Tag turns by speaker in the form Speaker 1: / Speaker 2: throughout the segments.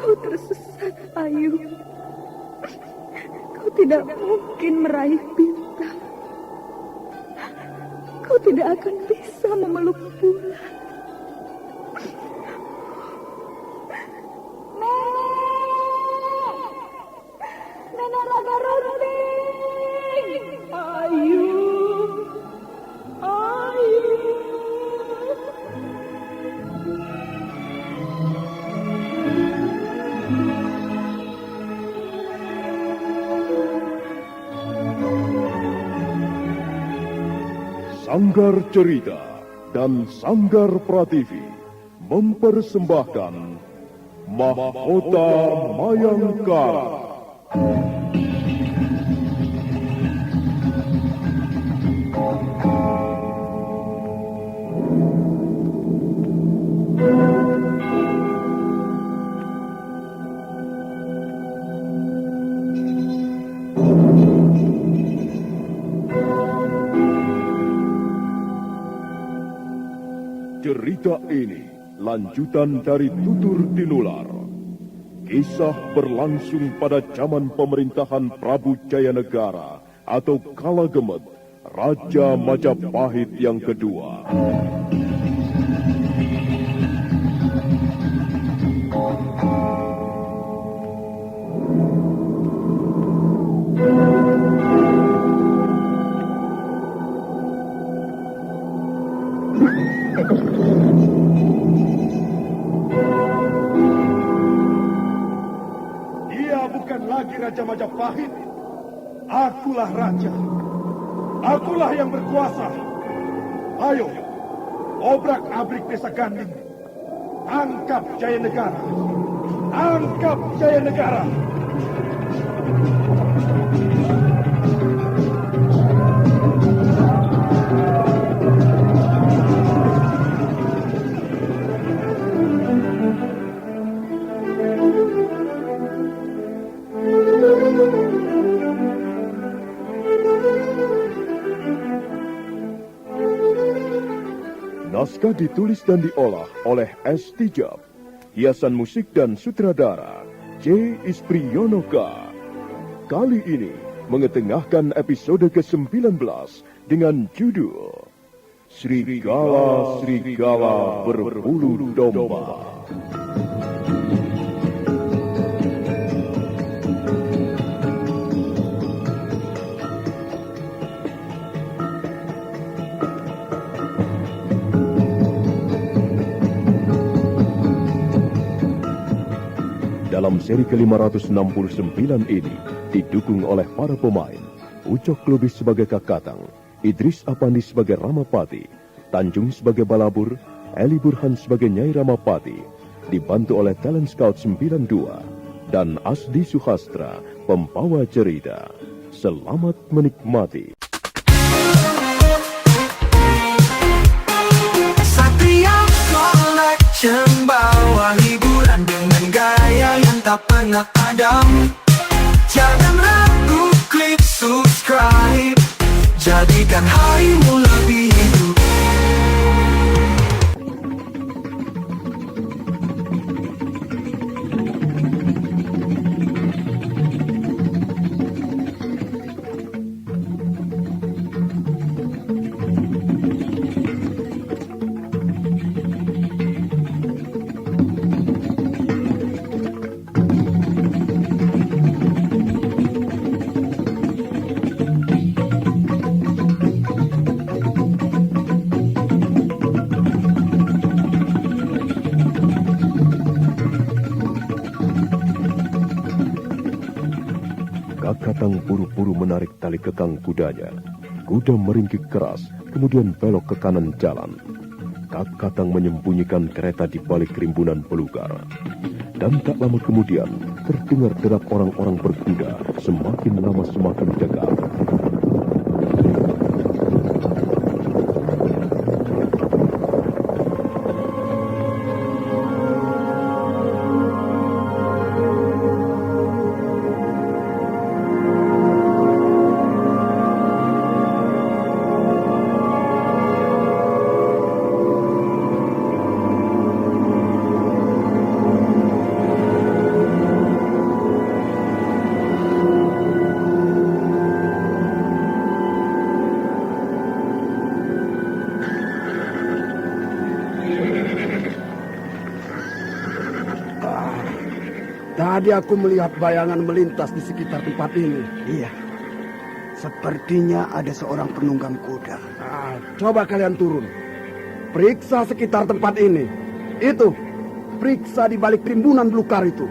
Speaker 1: Kau tersesat, Ayu. Kau tidak mungkin meraih bintang. Kau tidak akan bisa memeluk bulan. Nenek Raga Runting. Ayu. Ayu.
Speaker 2: Sanggar Cerita dan Sanggar Prativi mempersembahkan Mahkota Mayangkara. Cerita ini lanjutan dari Tutur Tinular. Kisah berlangsung pada zaman pemerintahan Prabu Jayanegara atau Kala Gemet, Raja Majapahit yang kedua.
Speaker 3: Dia bukan lagi Raja Majapahit. Akulah raja. Akulah yang berkuasa. Ayo, obrak-abrik desa Ganding. Angkap Jayanegara. Angkap Jayanegara.
Speaker 2: Naskah ditulis dan diolah oleh S. Tijab. Hiasan musik dan sutradara C. Ispriyonoka. Kali ini mengetengahkan episode ke-19 dengan judul Serigala-Serigala Berbulu Domba. Dalam seri ke-569 ini didukung oleh para pemain Ucok Lubis sebagai Kakatang, Idris Apandi sebagai Ramapati, Tanjung sebagai Balabur, Eli Burhan sebagai Nyai Ramapati, dibantu oleh Talent Scout 92, dan Asdi Suhastra, pembawa cerita. Selamat menikmati.
Speaker 4: Satria Collection bawa hiburan dengan gaya yang tak pernah padam. Jangan ragu, klik subscribe, jadikan harimu lebih hidup.
Speaker 2: Kakatang buru-buru menarik tali kekang kudanya. Kuda meringkik keras, kemudian belok ke kanan jalan. Kakatang menyembunyikan kereta di balik rimbunan belukar. Dan tak lama kemudian, terdengar derap orang-orang berkuda, semakin lama semakin dekat.
Speaker 5: Tadi aku melihat bayangan melintas di sekitar tempat ini.
Speaker 6: Iya, sepertinya ada seorang penunggang kuda.
Speaker 5: Coba kalian turun. Periksa sekitar tempat ini. Itu, periksa di balik timbunan belukar itu.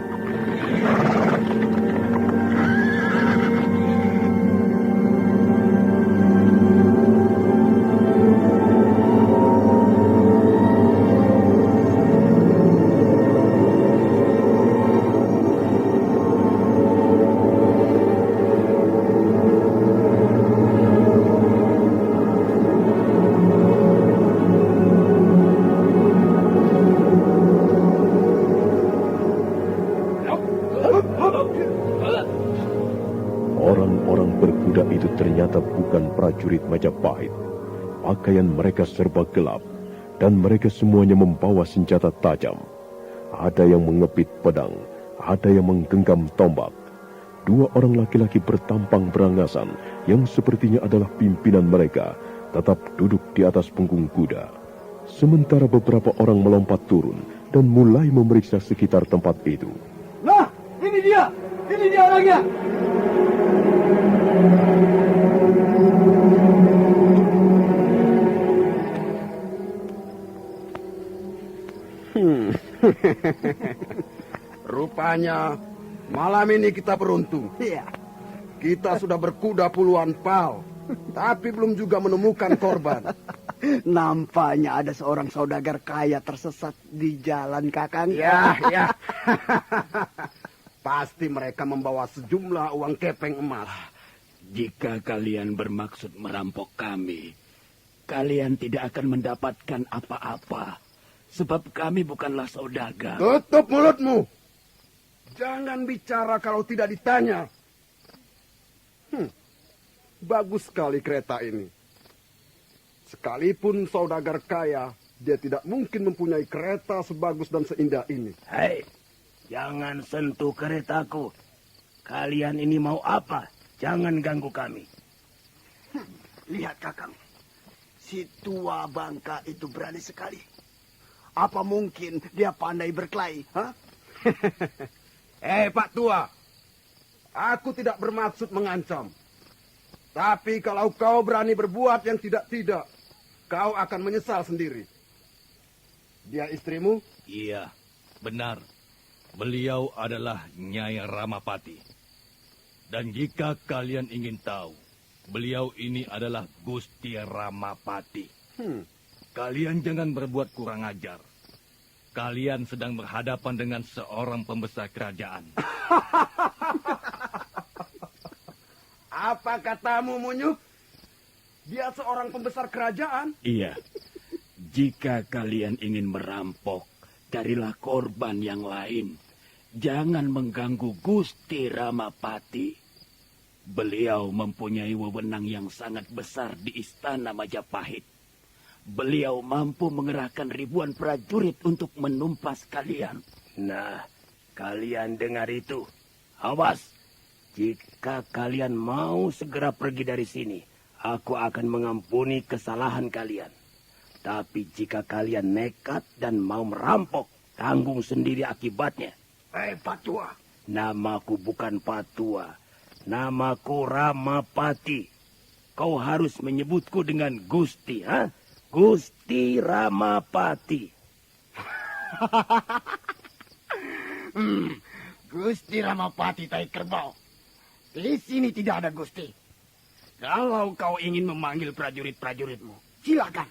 Speaker 2: Orang-orang berkuda itu ternyata bukan prajurit Majapahit. Pakaian mereka serba gelap, dan mereka semuanya membawa senjata tajam. Ada yang mengepit pedang, ada yang menggenggam tombak. Dua orang laki-laki bertampang berangasan yang sepertinya adalah pimpinan mereka, tetap duduk di atas punggung kuda. Sementara beberapa orang melompat turun dan mulai memeriksa sekitar tempat itu.
Speaker 5: Nah, ini dia orangnya. Rupanya malam ini kita beruntung.
Speaker 6: Iya.
Speaker 5: Kita sudah berkuda puluhan pal, tapi belum juga menemukan korban.
Speaker 6: Nampaknya ada seorang saudagar kaya tersesat di jalan, Kakang.
Speaker 5: Ya. Pasti mereka membawa sejumlah uang kepeng emas.
Speaker 7: Jika kalian bermaksud merampok kami, kalian tidak akan mendapatkan apa-apa. Sebab kami bukanlah saudagar.
Speaker 5: Tutup mulutmu. Jangan bicara kalau tidak ditanya. Bagus sekali kereta ini. Sekalipun saudagar kaya, dia tidak mungkin mempunyai kereta sebagus dan seindah ini.
Speaker 7: Hei, jangan sentuh keretaku. Kalian ini mau apa? Jangan ganggu kami.
Speaker 6: Lihat, Kakang. Si tua bangka itu berani sekali. Apa mungkin dia pandai berkelahi? Hah?
Speaker 5: Pak tua, aku tidak bermaksud mengancam. Tapi kalau kau berani berbuat yang tidak-tidak, kau akan menyesal sendiri. Dia istrimu?
Speaker 8: Iya, benar. Beliau adalah Nyai Ramapati. Dan jika kalian ingin tahu, beliau ini adalah Gusti Ramapati. Kalian jangan berbuat kurang ajar. Kalian sedang berhadapan dengan seorang pembesar kerajaan.
Speaker 5: Apa katamu, Munyuk? Dia seorang pembesar kerajaan?
Speaker 7: Iya. Jika kalian ingin merampok, carilah korban yang lain. Jangan mengganggu Gusti Ramapati. Beliau mempunyai wewenang yang sangat besar di istana Majapahit. Beliau mampu mengerahkan ribuan prajurit untuk menumpas kalian. Nah, kalian dengar itu. Awas, jika kalian mau segera pergi dari sini, aku akan mengampuni kesalahan kalian. Tapi jika kalian nekat dan mau merampok, tanggung sendiri akibatnya.
Speaker 6: Pak tua.
Speaker 7: Namaku bukan Patua. Namaku Ramapati. Kau harus menyebutku dengan Gusti, ha? Gusti Ramapati.
Speaker 6: Gusti Ramapati tai kerbau. Di sini tidak ada Gusti.
Speaker 7: Kalau kau ingin memanggil prajurit-prajuritmu,
Speaker 6: Silakan.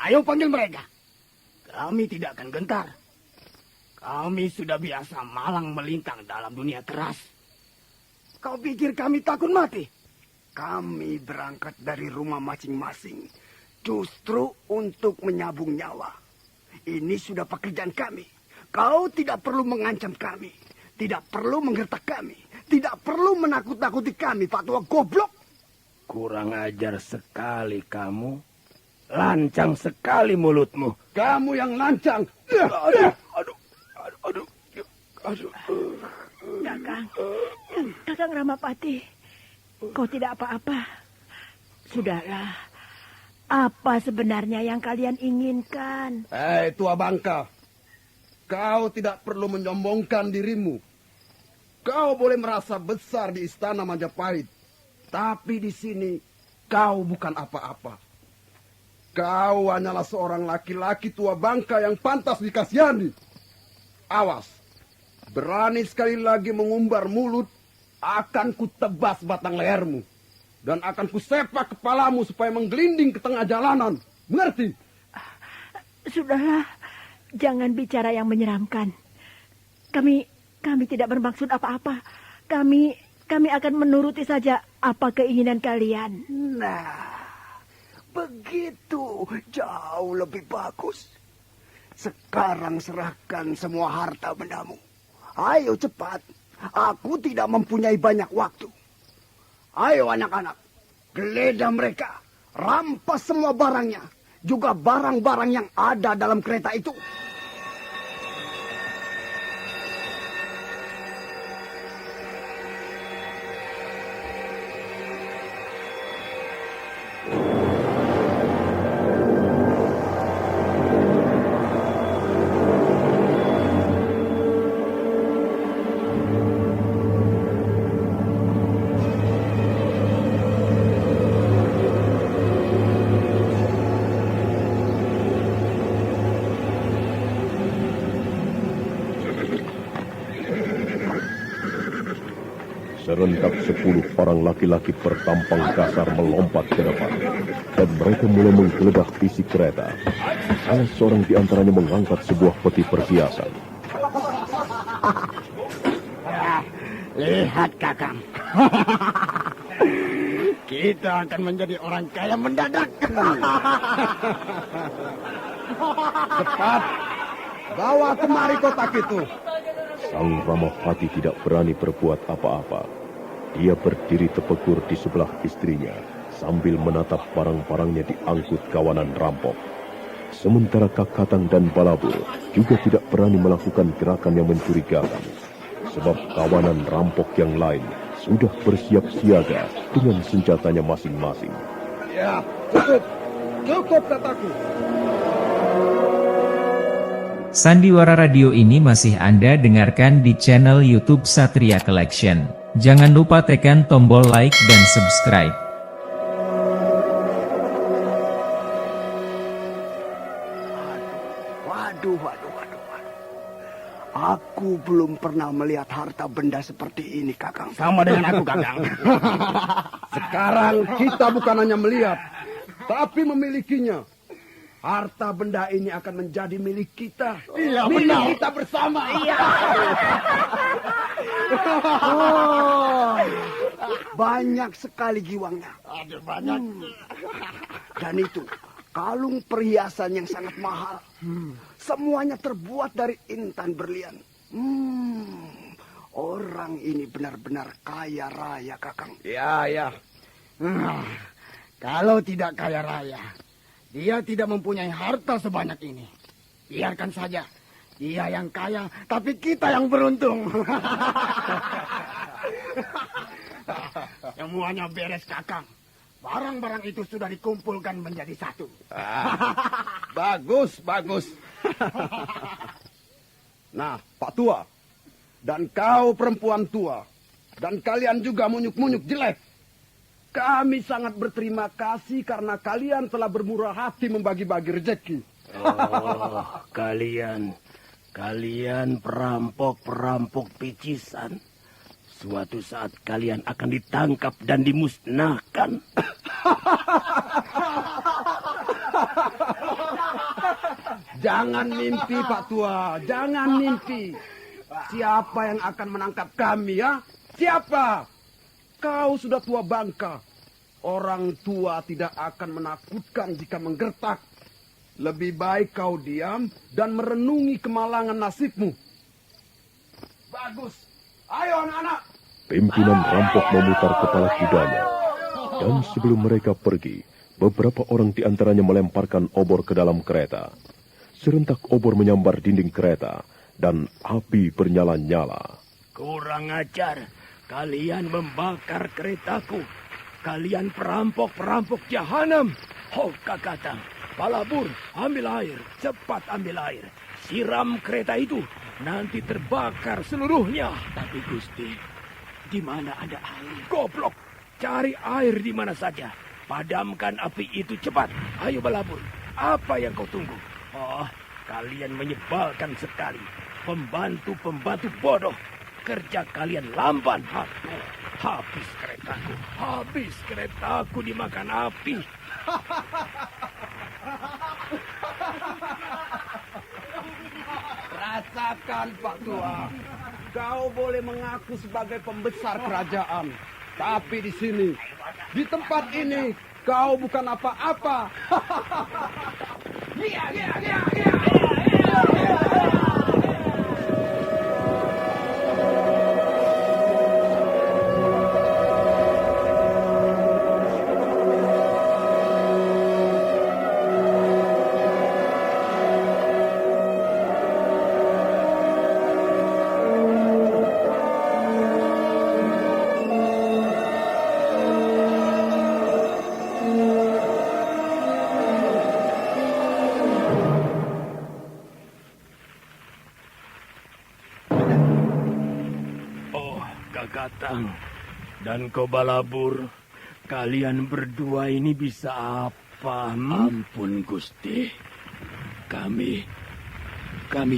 Speaker 6: Ayo panggil mereka.
Speaker 7: kami tidak akan gentar. Kami sudah biasa malang melintang dalam dunia keras.
Speaker 6: Kau pikir kami takut mati? Kami berangkat dari rumah masing-masing justru untuk menyabung nyawa. Ini sudah pekerjaan kami. Kau tidak perlu mengancam kami. Tidak perlu menggertak kami. Tidak perlu menakut-nakuti kami, Pak Tua goblok.
Speaker 7: Kurang ajar sekali kamu. Lancang sekali mulutmu.
Speaker 5: Kamu yang lancang.
Speaker 1: Kakang. Kakang Ramapati. Kau tidak apa-apa. Sudahlah. Apa sebenarnya yang kalian inginkan?
Speaker 5: Tua bangka. Kau tidak perlu menyombongkan dirimu. Kau boleh merasa besar di istana Majapahit, tapi di sini kau bukan apa-apa. Kau hanyalah seorang laki-laki tua bangka yang pantas dikasihani. Awas, berani sekali lagi mengumbar mulut, akan kutebas batang lehermu. Dan akan kusepak kepalamu supaya menggelinding ke tengah jalanan. Mengerti?
Speaker 1: Sudahlah, jangan bicara yang menyeramkan. Kami tidak bermaksud apa-apa. Kami akan menuruti saja apa keinginan kalian.
Speaker 6: Nah, begitu jauh lebih bagus. Sekarang serahkan semua harta bendamu. Ayo cepat, aku tidak mempunyai banyak waktu. Ayo anak-anak, geledah mereka, rampas semua barangnya, juga barang-barang yang ada dalam kereta itu.
Speaker 2: Serentak 10 orang laki-laki bertampang kasar melompat ke depan. Dan mereka mulai menggeledah isi kereta. Salah seorang di antaranya mengangkat sebuah peti perhiasan.
Speaker 6: Lihat kakang. Kita akan menjadi orang kaya mendadak.
Speaker 5: Cepat, bawa kemari kotak itu.
Speaker 2: Sang Ramapati tidak berani berbuat apa-apa. Dia berdiri tepekur di sebelah istrinya sambil menatap barang-barangnya diangkut kawanan rampok. Sementara Kakatang dan Balabur juga tidak berani melakukan gerakan yang mencurigakan. Sebab kawanan rampok yang lain sudah bersiap siaga dengan senjatanya masing-masing.
Speaker 5: Ya, cukup. Cukup kataku.
Speaker 9: Sandiwara Radio ini masih Anda dengarkan di channel YouTube Satria Collection. Jangan lupa tekan tombol like dan subscribe.
Speaker 6: Waduh. Aku belum pernah melihat harta benda seperti ini, Kakang.
Speaker 5: Sama dengan aku, Kakang. Sekarang kita bukan hanya melihat, tapi memilikinya. Harta benda ini akan menjadi milik kita.
Speaker 6: Iya,
Speaker 5: milik
Speaker 6: benar.
Speaker 5: kita bersama. Iya.
Speaker 6: Oh, banyak sekali giwangnya.
Speaker 5: Ada banyak.
Speaker 6: Dan itu kalung perhiasan yang sangat mahal. Semuanya terbuat dari intan berlian. Orang ini benar-benar kaya raya, Kakang.
Speaker 5: Ya.
Speaker 6: Kalau tidak kaya raya, dia tidak mempunyai harta sebanyak ini. Biarkan saja. Dia yang kaya, tapi kita yang beruntung. Semuanya beres, Kakang. Barang-barang itu sudah dikumpulkan menjadi satu.
Speaker 5: Bagus. Nah, Pak Tua. Dan kau perempuan tua. Dan kalian juga munyuk-munyuk jelek. Kami sangat berterima kasih karena kalian telah bermurah hati membagi-bagi rezeki.
Speaker 7: Oh, kalian perampok-perampok picisan. Suatu saat kalian akan ditangkap dan dimusnahkan.
Speaker 5: Jangan mimpi, Pak Tua. Jangan mimpi. Siapa yang akan menangkap kami, ya? Siapa? Kau sudah tua bangka. Orang tua tidak akan menakutkan jika menggertak. Lebih baik kau diam dan merenungi kemalangan nasibmu. Bagus. Ayo anak-anak.
Speaker 2: Pimpinan rampok memutar kepala kudanya. Dan sebelum mereka pergi, beberapa orang di antaranya melemparkan obor ke dalam kereta. Serentak obor menyambar dinding kereta dan api bernyala-nyala.
Speaker 7: Kurang ajar. Kalian membakar keretaku. Kalian perampok-perampok jahanam. Ho, Kakatang, Balabur, ambil air. Cepat ambil air. Siram kereta itu nanti terbakar seluruhnya. Tapi Gusti, di mana ada air? Goblok, cari air di mana saja. Padamkan api itu cepat. Ayo Balabur, apa yang kau tunggu? Oh, kalian menyebalkan sekali. Pembantu-pembantu bodoh. Kerja kalian lamban. Habis keretaku dimakan api.
Speaker 5: Rasakan, Pak Tua. Kau boleh mengaku sebagai pembesar kerajaan. Tapi di sini, di tempat ini, kau bukan apa-apa.
Speaker 7: Kakatang dan kau Balabur, kalian berdua ini bisa apa? Ampun Gusti, kami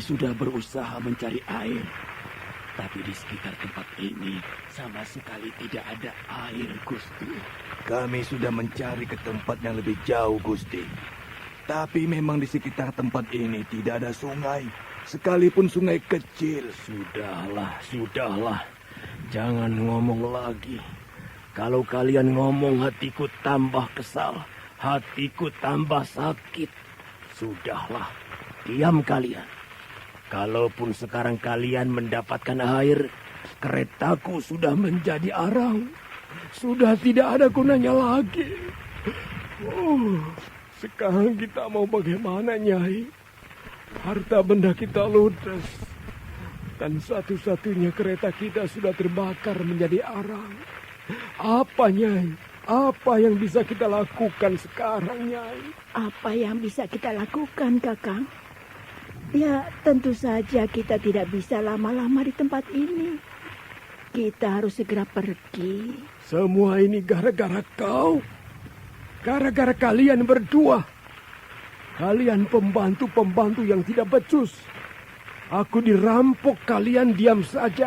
Speaker 7: sudah berusaha mencari air, tapi di sekitar tempat ini sama sekali tidak ada air, Gusti.
Speaker 8: Kami sudah mencari ke tempat yang lebih jauh, Gusti. Tapi memang di sekitar tempat ini tidak ada sungai, sekalipun sungai kecil.
Speaker 7: Sudahlah. Jangan ngomong lagi. Kalau kalian ngomong, hatiku tambah kesal. Hatiku tambah sakit. Sudahlah, diam kalian. Kalaupun sekarang kalian mendapatkan air, keretaku sudah menjadi arang. Sudah tidak ada gunanya lagi. Sekarang kita mau bagaimana, Nyai? Harta benda kita ludes. Dan satu-satunya kereta kita sudah terbakar menjadi arang. Apa, Nyai? Apa yang bisa kita lakukan sekarang, Nyai?
Speaker 1: Apa yang bisa kita lakukan, Kakang? Ya, tentu saja kita tidak bisa lama-lama di tempat ini. Kita harus segera pergi.
Speaker 7: Semua ini gara-gara kau. Gara-gara kalian berdua. Kalian pembantu-pembantu yang tidak becus. Aku dirampok, kalian diam saja.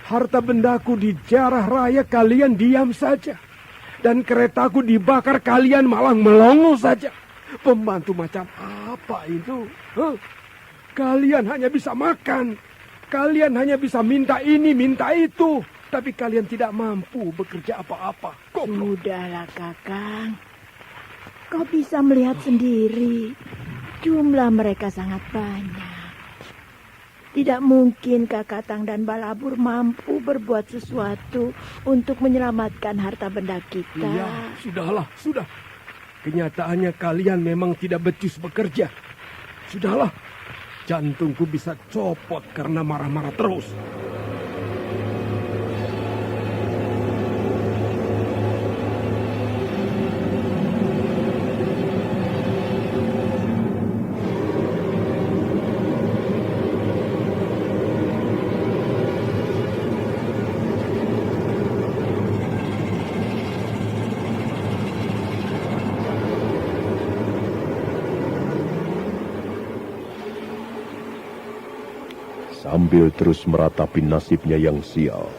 Speaker 7: Harta bendaku dijarah raya, kalian diam saja. Dan keretaku dibakar, kalian malah melongo saja. Pembantu macam apa itu? Kalian hanya bisa makan. Kalian hanya bisa minta ini, minta itu. Tapi kalian tidak mampu bekerja apa-apa.
Speaker 1: Sudahlah, Kakang. Kau bisa melihat sendiri. Jumlah mereka sangat banyak. Tidak mungkin Kakatang dan Balabur mampu berbuat sesuatu untuk menyelamatkan harta benda kita.
Speaker 7: Iya, sudah. Kenyataannya kalian memang tidak becus bekerja. Sudahlah, jantungku bisa copot karena marah-marah terus.
Speaker 2: Sambil terus meratapi nasibnya yang sial,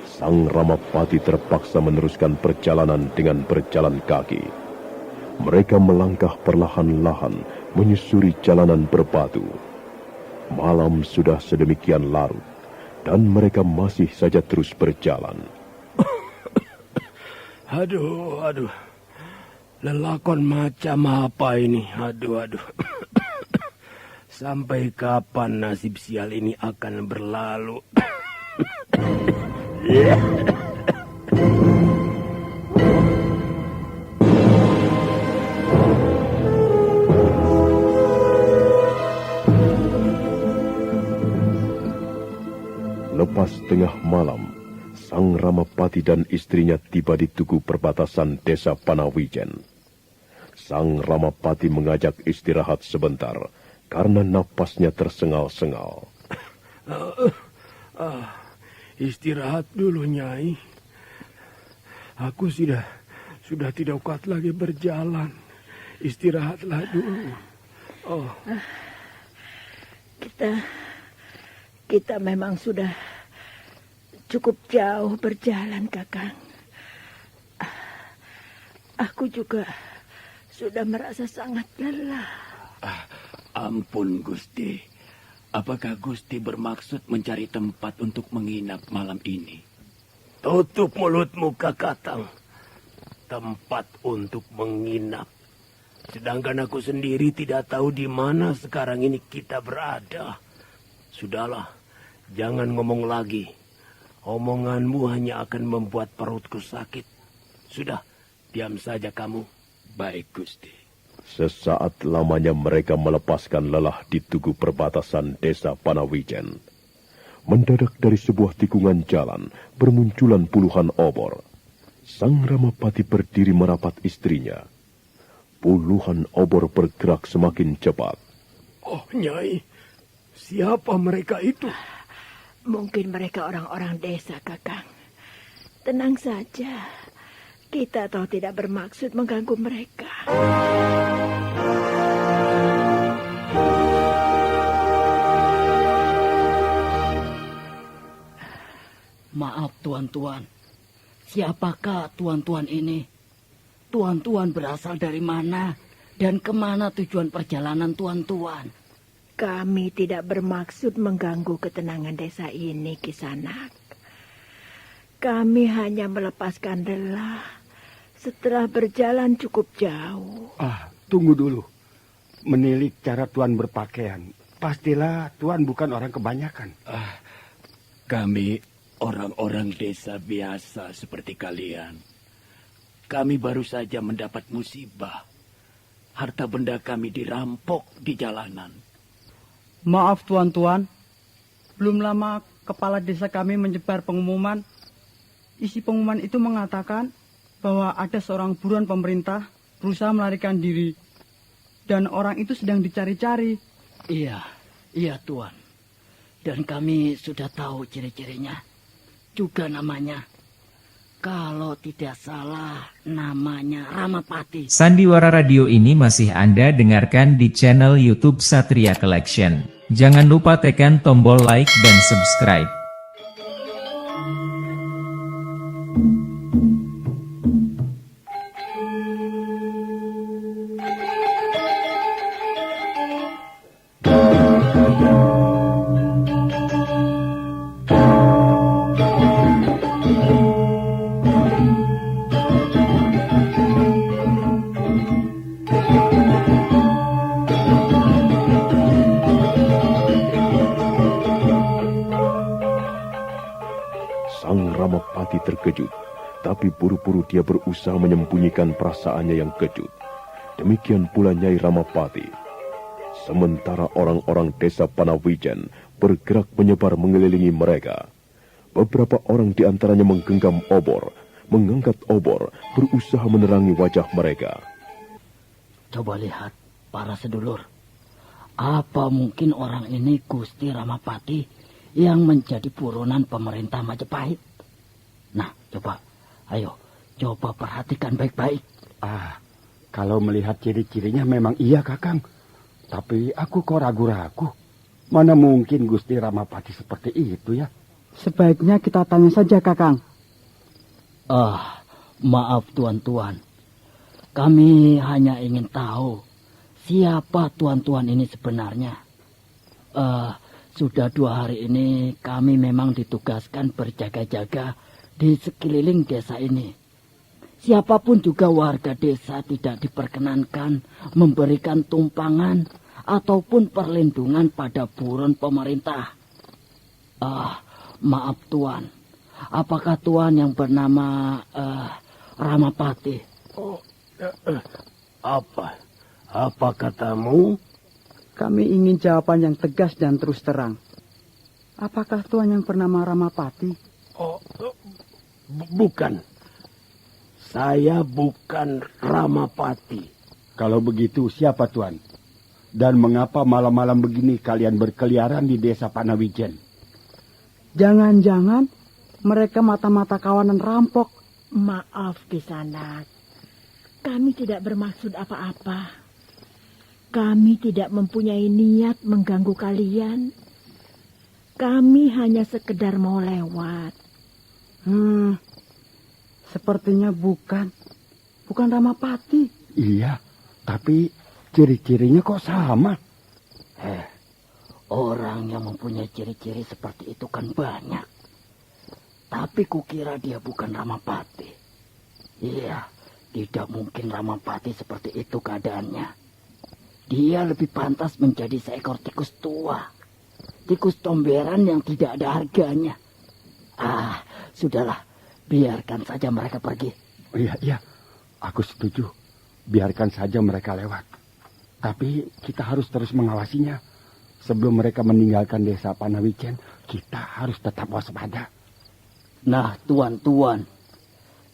Speaker 2: Sang Ramapati terpaksa meneruskan perjalanan dengan berjalan kaki. Mereka melangkah perlahan-lahan menyusuri jalanan berbatu. Malam sudah sedemikian larut, dan mereka masih saja terus berjalan.
Speaker 7: Aduh. Lelakon macam apa ini? Aduh. Sampai kapan nasib sial ini akan berlalu?
Speaker 2: Lepas tengah malam, Sang Ramapati dan istrinya tiba di tugu perbatasan desa Panawijen. Sang Ramapati mengajak istirahat sebentar, karena napasnya tersengal-sengal.
Speaker 10: Istirahat dulu, Nyai. Aku sudah tidak kuat lagi berjalan. Istirahatlah dulu. Oh.
Speaker 1: Kita memang sudah cukup jauh berjalan, Kakang. Aku juga sudah merasa sangat lelah.
Speaker 7: Ampun, Gusti. Apakah Gusti bermaksud mencari tempat untuk menginap malam ini?
Speaker 10: Tutup mulutmu, Kakatang. Tempat untuk menginap. Sedangkan aku sendiri tidak tahu di mana sekarang ini kita berada. Sudahlah, jangan ngomong lagi. Omonganmu hanya akan membuat perutku sakit. Sudah, diam saja kamu.
Speaker 7: Baik, Gusti.
Speaker 2: Sesaat lamanya mereka melepaskan lelah di tugu perbatasan desa Panawijen. Mendadak dari sebuah tikungan jalan bermunculan puluhan obor. Sang Ramapati berdiri merapat istrinya. Puluhan obor bergerak semakin cepat.
Speaker 10: Oh, Nyai, siapa mereka itu?
Speaker 1: Mungkin mereka orang-orang desa, Kakang. Tenang saja. Kita tahu tidak bermaksud mengganggu mereka.
Speaker 11: Maaf, tuan-tuan. Siapakah tuan-tuan ini? Tuan-tuan berasal dari mana? Dan kemana tujuan perjalanan tuan-tuan?
Speaker 1: Kami tidak bermaksud mengganggu ketenangan desa ini, Kisanak. Kami hanya melepaskan lelah setelah berjalan cukup jauh.
Speaker 6: Tunggu dulu. Menilik cara Tuan berpakaian. Pastilah Tuan bukan orang kebanyakan.
Speaker 7: Kami orang-orang desa biasa seperti kalian. Kami baru saja mendapat musibah. Harta benda kami dirampok di jalanan.
Speaker 12: Maaf tuan-tuan, belum lama kepala desa kami menyebar pengumuman. Isi pengumuman itu mengatakan bahwa ada seorang buruan pemerintah berusaha melarikan diri. Dan orang itu sedang dicari-cari.
Speaker 11: Iya tuan. Dan kami sudah tahu ciri-cirinya. Juga namanya. Kalau tidak salah, namanya Ramapati.
Speaker 9: Sandiwara Radio ini masih Anda dengarkan di channel YouTube Satria Collection. Jangan lupa tekan tombol like dan subscribe.
Speaker 2: Ramapati terkejut, tapi buru-buru dia berusaha menyembunyikan perasaannya yang kejut. Demikian pula Nyai Ramapati. Sementara orang-orang desa Panawijen bergerak menyebar mengelilingi mereka. Beberapa orang di antaranya menggenggam obor, mengangkat obor, berusaha menerangi wajah mereka.
Speaker 11: Coba lihat, para sedulur. Apa mungkin orang ini Gusti Ramapati yang menjadi buronan pemerintah Majapahit? Nah, coba perhatikan baik-baik.
Speaker 6: Kalau melihat ciri-cirinya memang iya, Kakang. Tapi aku kok ragu-ragu. Mana mungkin Gusti Ramapati seperti itu ya?
Speaker 12: Sebaiknya kita tanya saja, Kakang.
Speaker 11: Maaf tuan-tuan. Kami hanya ingin tahu siapa tuan-tuan ini sebenarnya. Sudah 2 hari ini kami memang ditugaskan berjaga-jaga di sekeliling desa ini. Siapapun juga warga desa tidak diperkenankan memberikan tumpangan ataupun perlindungan pada buron pemerintah. Maaf tuan, apakah tuan yang bernama Ramapati?
Speaker 10: Apa katamu?
Speaker 12: Kami ingin jawaban yang tegas dan terus terang. Apakah tuan yang bernama Ramapati?
Speaker 10: Bukan. Saya bukan Ramapati.
Speaker 6: Kalau begitu siapa tuan? Dan mengapa malam-malam begini kalian berkeliaran di desa Panawijen?
Speaker 12: Jangan-jangan mereka mata-mata kawanan rampok.
Speaker 1: Maaf, Kisanak. Kami tidak bermaksud apa-apa. Kami tidak mempunyai niat mengganggu kalian. Kami hanya sekedar mau lewat.
Speaker 12: Sepertinya bukan Ramapati.
Speaker 6: Iya, tapi ciri-cirinya kok sama?
Speaker 11: Orang yang mempunyai ciri-ciri seperti itu kan banyak. Tapi kukira dia bukan Ramapati. Iya, tidak mungkin Ramapati seperti itu keadaannya. Dia lebih pantas menjadi seekor tikus tua. Tikus tomberan yang tidak ada harganya. Sudahlah. Biarkan saja mereka pergi.
Speaker 6: Iya. Aku setuju. Biarkan saja mereka lewat. Tapi kita harus terus mengawasinya. Sebelum mereka meninggalkan desa Panawijen, kita harus tetap waspada.
Speaker 11: Nah, tuan-tuan.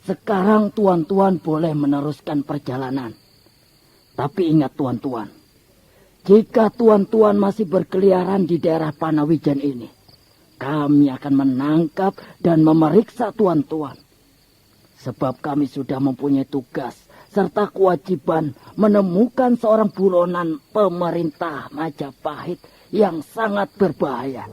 Speaker 11: Sekarang tuan-tuan boleh meneruskan perjalanan. Tapi ingat tuan-tuan. Jika tuan-tuan masih berkeliaran di daerah Panawijen ini, kami akan menangkap dan memeriksa tuan-tuan. Sebab kami sudah mempunyai tugas serta kewajiban menemukan seorang buronan pemerintah Majapahit yang sangat berbahaya.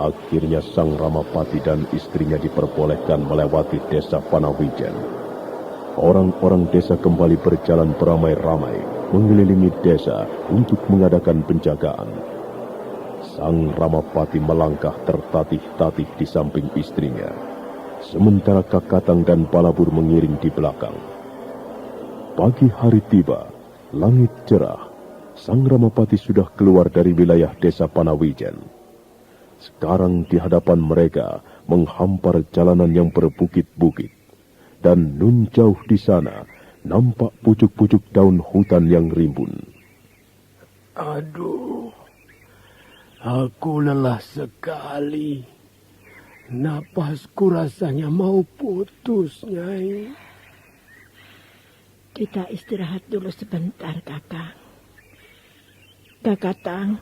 Speaker 2: Akhirnya Sang Ramapati dan istrinya diperbolehkan melewati desa Panawijen. Orang-orang desa kembali berjalan beramai-ramai mengelilingi desa untuk mengadakan penjagaan. Sang Ramapati melangkah tertatih-tatih di samping istrinya, sementara Kakatang dan Palabur mengiring di belakang. Pagi hari tiba, langit cerah. Sang Ramapati sudah keluar dari wilayah desa Panawijen. Sekarang di hadapan mereka menghampar jalanan yang berbukit-bukit. Dan nun jauh di sana nampak pucuk-pucuk daun hutan yang rimbun.
Speaker 10: Aduh, aku lelah sekali. Napasku rasanya mau putus, Nyai.
Speaker 1: Kita istirahat dulu sebentar, Kakang. Kakatang.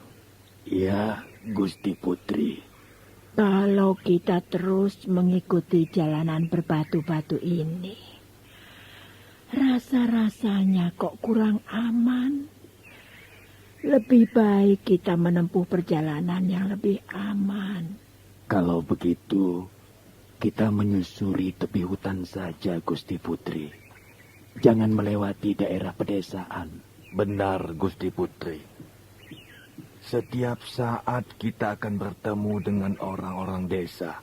Speaker 10: Ya, Gusti Putri.
Speaker 1: Kalau kita terus mengikuti jalanan berbatu-batu ini, rasa-rasanya kok kurang aman. Lebih baik kita menempuh perjalanan yang lebih aman.
Speaker 7: Kalau begitu, kita menyusuri tepi hutan saja, Gusti Putri. Jangan melewati daerah pedesaan.
Speaker 8: Benar, Gusti Putri. Setiap saat kita akan bertemu dengan orang-orang desa.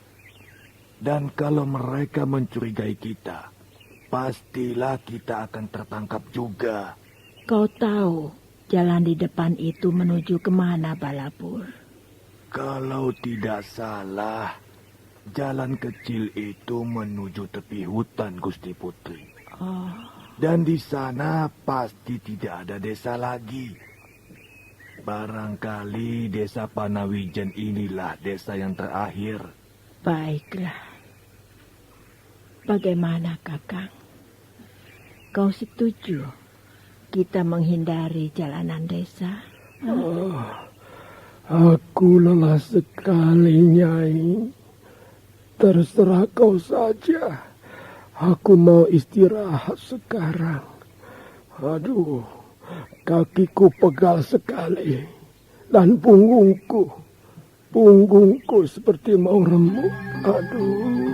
Speaker 8: Dan kalau mereka mencurigai kita, pastilah kita akan tertangkap juga.
Speaker 1: Kau tahu jalan di depan itu menuju kemana, Palabur?
Speaker 8: Kalau tidak salah, jalan kecil itu menuju tepi hutan, Gusti Putri. Dan di sana pasti tidak ada desa lagi. Barangkali desa Panawijen inilah desa yang terakhir.
Speaker 1: Baiklah. Bagaimana, Kakang? Kau setuju kita menghindari jalanan desa?
Speaker 10: Aku lelah sekali, Nyai. Terserah kau saja. Aku mau istirahat sekarang. Aduh. Kakiku pegal sekali, dan punggungku seperti mau remuk. Aduh.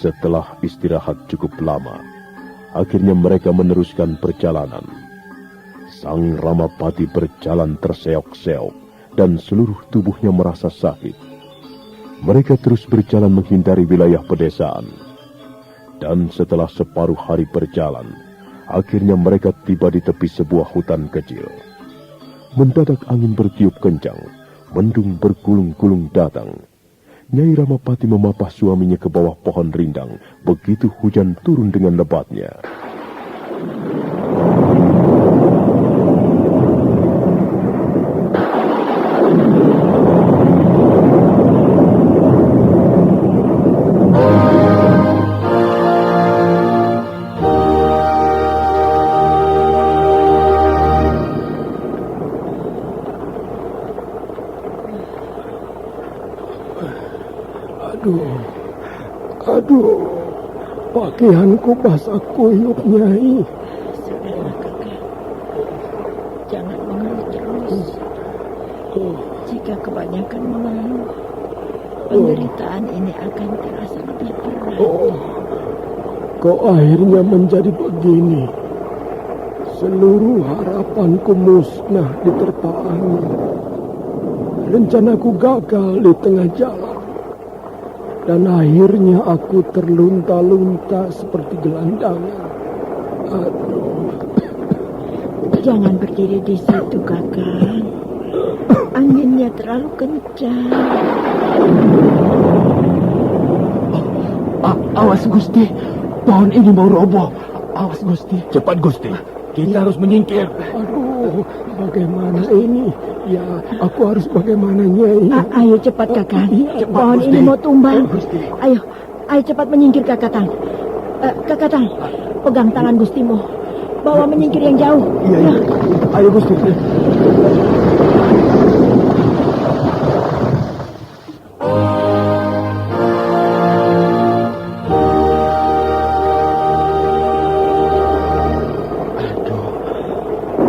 Speaker 2: Setelah istirahat cukup lama, akhirnya mereka meneruskan perjalanan. Sang Ramapati berjalan terseok-seok dan seluruh tubuhnya merasa sakit. Mereka terus berjalan menghindari wilayah pedesaan. Dan setelah separuh hari berjalan, akhirnya mereka tiba di tepi sebuah hutan kecil. Mendadak angin bertiup kencang, mendung bergulung-gulung datang. Nyai Ramapati memapah suaminya ke bawah pohon rindang, begitu hujan turun dengan lebatnya.
Speaker 13: Aduh, pakaianku basah kuyup, Nyai.
Speaker 1: Sudahlah, Kakak. Jangan mengeluh terus. Jika kebanyakan mengeluh, penderitaan ini akan terasa lebih berat.
Speaker 13: Kok akhirnya menjadi begini? Seluruh harapanku musnah diterpa angin. Rencanaku gagal di tengah jalan. Dan akhirnya aku terlunta-lunta seperti gelandangan. Aduh.
Speaker 1: Jangan berdiri di situ, Kakak. Anginnya terlalu kencang.
Speaker 10: Awas, Gusti. Pohon ini mau roboh. Awas, Gusti. Cepat, Gusti. Kita harus menyingkir.
Speaker 13: Aduh, bagaimana ini? Ya, aku harus bagaimana, Nyai?
Speaker 1: Ayo cepat, Kakak.
Speaker 13: Cepat,
Speaker 1: Pohon
Speaker 13: Gusti.
Speaker 1: ini mau tumbang. Ayo cepat menyingkir, Kakak Tang. Kakak Tang, pegang tangan Gustimu. Bawa menyingkir yang jauh.
Speaker 13: Iya. Ayo, Gusti.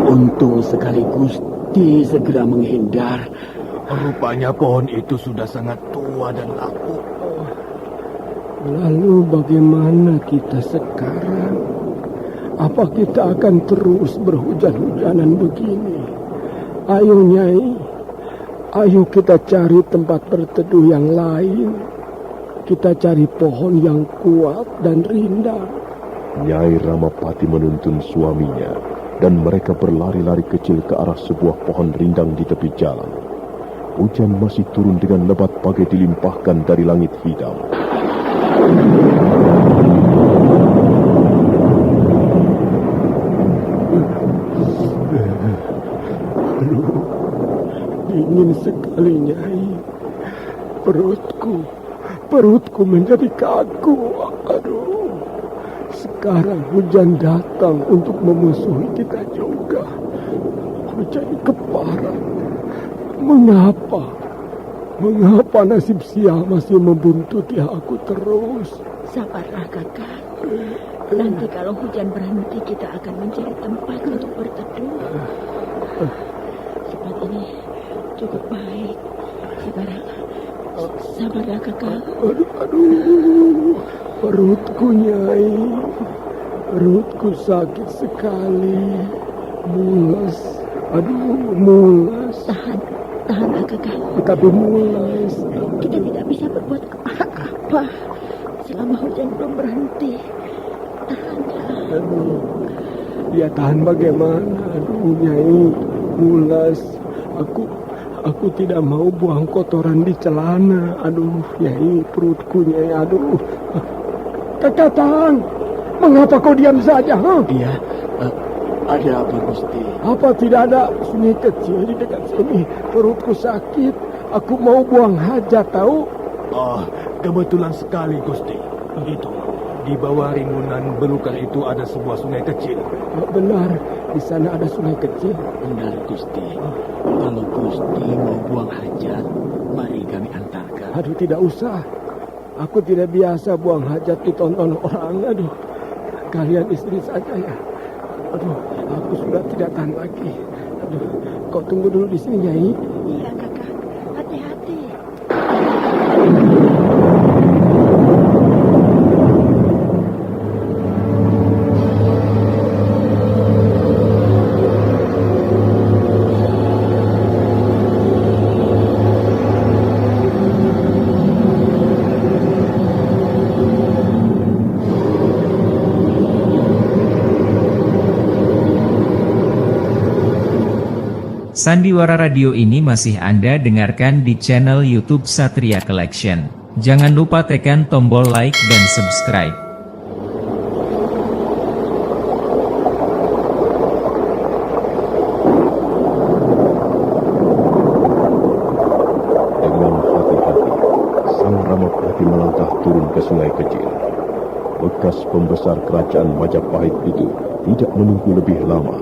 Speaker 10: Untung sekali Gusti segera menghindar. Rupanya pohon itu sudah sangat tua dan lapuk.
Speaker 13: Lalu bagaimana kita sekarang? Apa kita akan terus berhujan-hujanan begini? Ayo, Nyai. Ayo kita cari tempat berteduh yang lain. Kita cari pohon yang kuat dan rindang.
Speaker 2: Nyai Ramapati menuntun suaminya, dan mereka berlari-lari kecil ke arah sebuah pohon rindang di tepi jalan. Hujan masih turun dengan lebat bagai dilimpahkan dari langit hitam.
Speaker 13: Aduh, dingin sekali, Nyai. Perutku menjadi kaku. Aduh, sekarang hujan datang untuk memusuhi kita juga. Aku jadi keparat. Mengapa nasib sial masih membuntuti aku terus?
Speaker 1: Sabarlah, Kakak. Nanti kalau hujan berhenti, kita akan mencari tempat untuk berteduh. Tempat ini cukup baik. Sabarlah, Kakak.
Speaker 13: Aduh, perutku, Nyai. Perutku sakit sekali. Mules. Aduh, mules.
Speaker 1: Tahanlah, Kakak.
Speaker 13: Tapi mules.
Speaker 1: Kita tidak bisa berbuat apa-apa selama hujan belum berhenti. Tahanlah.
Speaker 13: Aduh, ya tahan bagaimana? Aduh, Nyai, mules. Aku tidak mau buang kotoran di celana. Aduh, Nyai, perutku, Nyai. Aduh. Kakak Tang, mengapa kau diam saja?
Speaker 10: Iya, ada apa, Gusti?
Speaker 13: Apa tidak ada sungai kecil di dekat sini? Perutku sakit. Aku mau buang hajat, tahu?
Speaker 8: Oh, kebetulan sekali, Gusti. Itu, di bawah rimbunan belukar itu ada sebuah sungai kecil.
Speaker 13: Benar, di sana ada sungai kecil.
Speaker 10: Benar, Gusti. Kalau Gusti mau buang hajat, mari kami antarkan.
Speaker 13: Aduh, tidak usah. Aku tidak biasa buang hajat ditonton orang. Aduh, kalian istri saja ya. Aduh, aku sudah tidak tahan lagi. Aduh, kau tunggu dulu di sini, Nyai.
Speaker 1: Iya, Kakak. Hati-hati.
Speaker 9: Sandiwara Radio ini masih Anda dengarkan di channel YouTube Satria Collection. Jangan lupa tekan tombol like dan subscribe.
Speaker 2: Dengan hati-hati, Sang Ramapati melangkah turun ke sungai kecil. Bekas pembesar kerajaan Majapahit itu tidak menunggu lebih lama.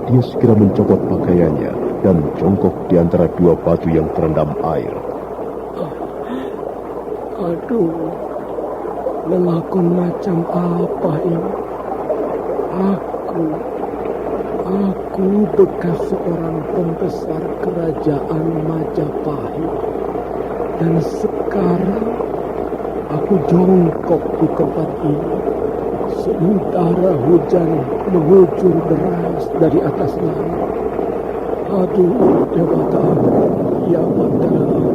Speaker 2: Dia segera mencopot pakaiannya dan jongkok di antara dua batu yang terendam air.
Speaker 13: Aduh, lelakon macam apa ini? Aku bekas seorang pembesar kerajaan Majapahit. Dan sekarang aku jongkok di tempat ini. Sementara hujan mengucur deras dari atas langit. Aduh, Dewata, ya Batara.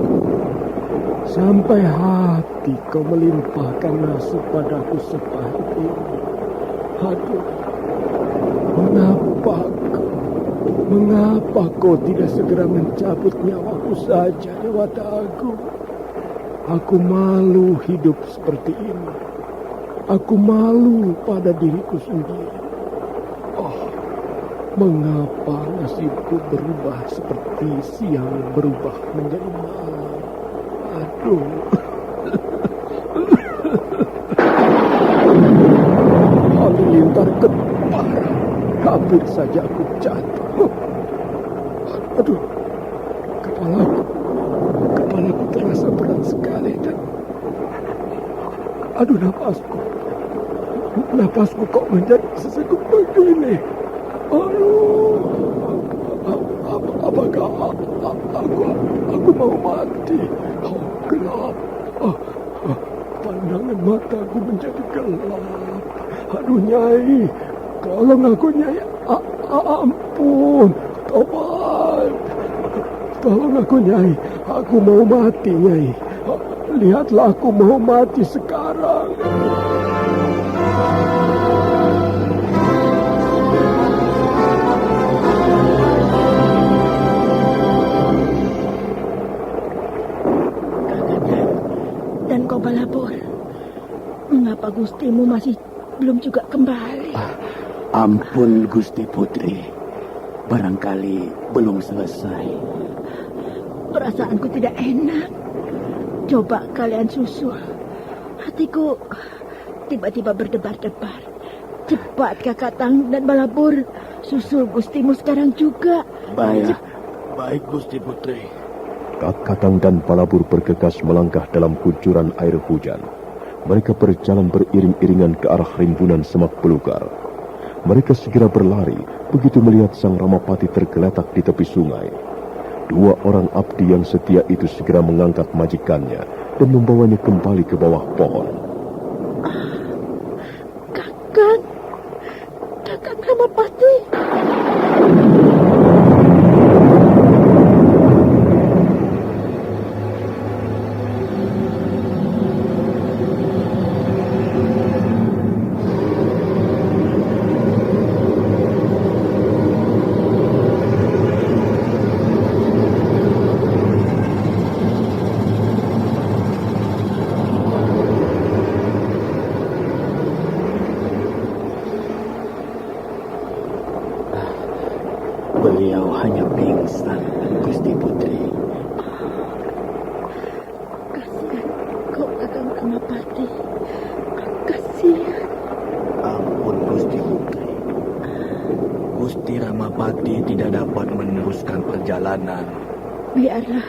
Speaker 13: Sampai hati kau melimpahkan nasib padaku sepahit ini. Aduh, mengapa kau tidak segera mencabut nyawaku saja, Dewata Agung? Aku malu hidup seperti ini. Aku malu pada diriku sendiri. Oh, mengapa nasibku berubah seperti siang berubah menjadi malam? Aduh. Halilintar ketara. Hampir saja aku jatuh. Aduh. Kepalaku terasa berat sekali dan aduh, napasku kok menjadi sesekut begini. Aduh, apakah aku mau mati? Oh, gelap. Pandangan mataku menjadi gelap. Aduh, Nyai, tolong aku, Nyai. Ampun, tobat. Tolong aku, Nyai. Aku mau mati, Nyai. Lihatlah, aku mau mati sekarang.
Speaker 1: Dan kau Balapur, mengapa gustimu masih belum juga kembali?
Speaker 11: Ampun Gusti Putri, barangkali belum selesai.
Speaker 1: Perasaanku tidak enak. Coba kalian susul. Hatiku tiba-tiba berdebar-debar. Cepat Kakatang dan Balapur, susul gustimu sekarang juga.
Speaker 10: Baik Gusti Putri.
Speaker 2: Kakatang dan Balapur bergegas melangkah dalam kucuran air hujan. Mereka berjalan beriring-iringan ke arah rimbunan semak belukar. Mereka segera berlari begitu melihat Sang Ramapati tergeletak di tepi sungai. Dua orang abdi yang setia itu segera mengangkat majikannya dan membawanya kembali ke bawah pohon.
Speaker 1: Kakak Ramapati.
Speaker 11: Beliau hanya pingsan, Gusti Putri.
Speaker 1: Kasihan kau Kakang Ramapati. Kasihan.
Speaker 10: Ampun Gusti Putri. Gusti Ramapati tidak dapat meneruskan perjalanan.
Speaker 1: Biarlah.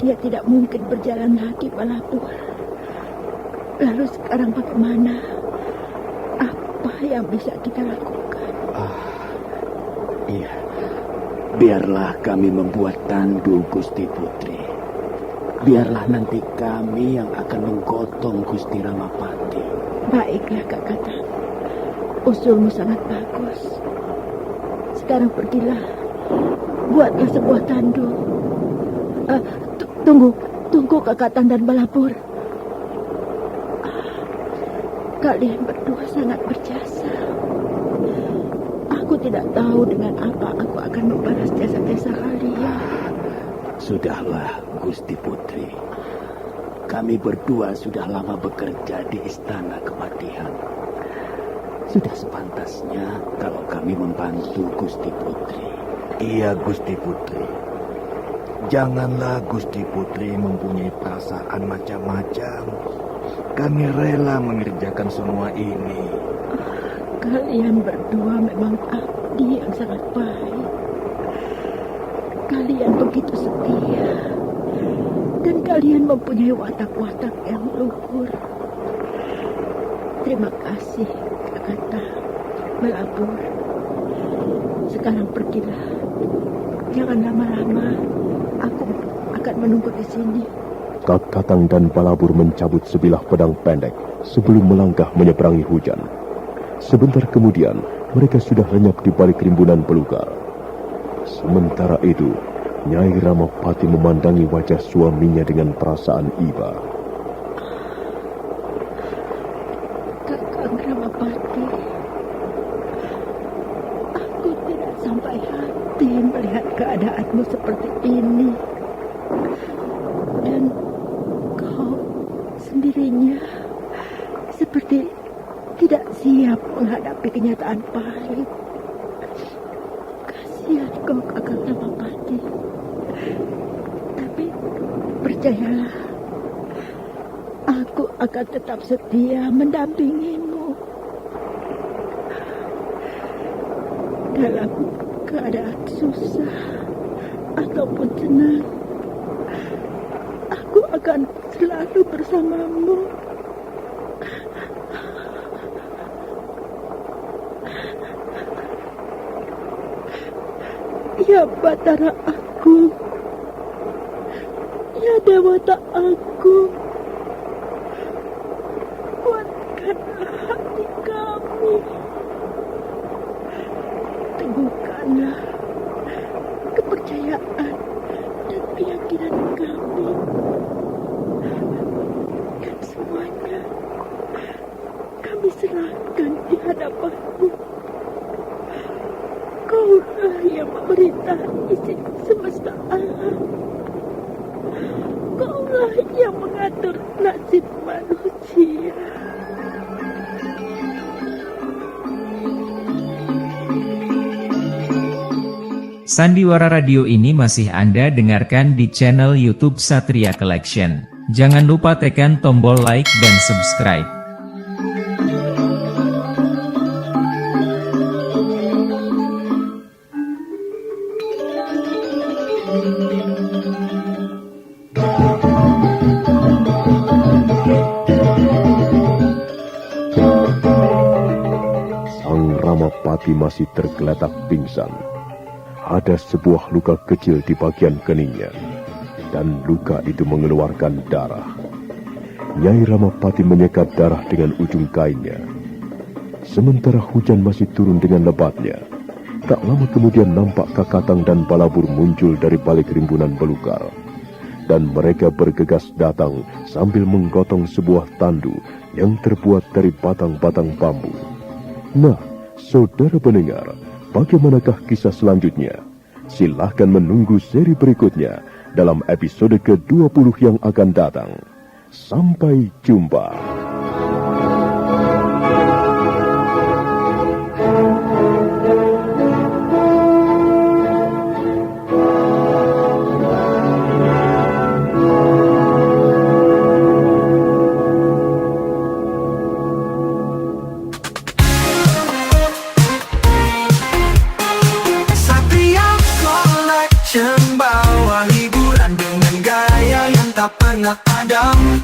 Speaker 1: Dia tidak mungkin berjalan lagi, Balapur. Lalu sekarang bagaimana? Apa yang bisa kita lakukan?
Speaker 11: Iya, biarlah kami membuat tandu, Gusti Putri. Biarlah nanti kami yang akan menggotong Gusti Ramapati.
Speaker 1: Baiklah, Kakatang. Usulmu sangat bagus. Sekarang pergilah. Buatlah sebuah tandu. Tunggu Kakatang dan Balapur. Kalian berdua sangat berjasa. Aku tidak tahu dengan apa aku akan membalas
Speaker 10: Sudahlah, Gusti Putri. Kami berdua sudah lama bekerja di Istana Kepatihan. Sudah sepantasnya kalau kami membantu Gusti Putri.
Speaker 14: Iya, Gusti Putri. Janganlah Gusti Putri mempunyai perasaan macam-macam. Kami rela mengerjakan semua ini.
Speaker 1: Kalian berdua memang abdi yang sangat baik. Kalian begitu setia. Dan kalian mempunyai watak-watak yang luhur. Terima kasih, kata melabur. Sekarang pergilah. Jangan lama-lama. Aku akan menunggu di sini.
Speaker 2: Kak Katang dan Balabur mencabut sebilah pedang pendek sebelum melangkah menyeberangi hujan. Sebentar kemudian, mereka sudah lenyap di balik rimbunan belukar. Sementara itu, Nyai Ramapati memandangi wajah suaminya dengan perasaan iba.
Speaker 1: Kakang Ramapati, aku tidak sampai hati melihat keadaanmu seperti ini. Dan kau sendirinya seperti tidak siap menghadapi kenyataan pahit. Kasihan kau, Kakang Ramapati. Tapi percayalah, aku akan tetap setia mendampingimu. Dalam keadaan susah ataupun senang, aku akan selalu bersamamu. Ya Batara Agung, ya Dewata Agung, kuatkanlah hati kami, teguhkanlah kepercayaan dan keyakinan kami, dan semuanya kami serahkan di hadapanmu. Kaulah yang memerintah isi semesta alam. Kaulah yang mengatur nasib manusia.
Speaker 9: Sandiwara Radio ini masih Anda dengarkan di channel YouTube Satria Collection. Jangan lupa tekan tombol like dan subscribe.
Speaker 2: Sang Ramapati masih tergeletak pingsan. Ada sebuah luka kecil di bagian keningnya, dan luka itu mengeluarkan darah. Nyai Ramapati menyekat darah dengan ujung kainnya. Sementara hujan masih turun dengan lebatnya, tak lama kemudian nampak Kak Katang dan Balabur muncul dari balik rimbunan belukar. Dan mereka bergegas datang sambil menggotong sebuah tandu yang terbuat dari batang-batang bambu. Nah, saudara pendengar, bagaimanakah kisah selanjutnya? Silahkan menunggu seri berikutnya dalam episode ke-20 yang akan datang. Sampai jumpa.
Speaker 4: Bawa hiburan dengan gaya yang tak pernah padam.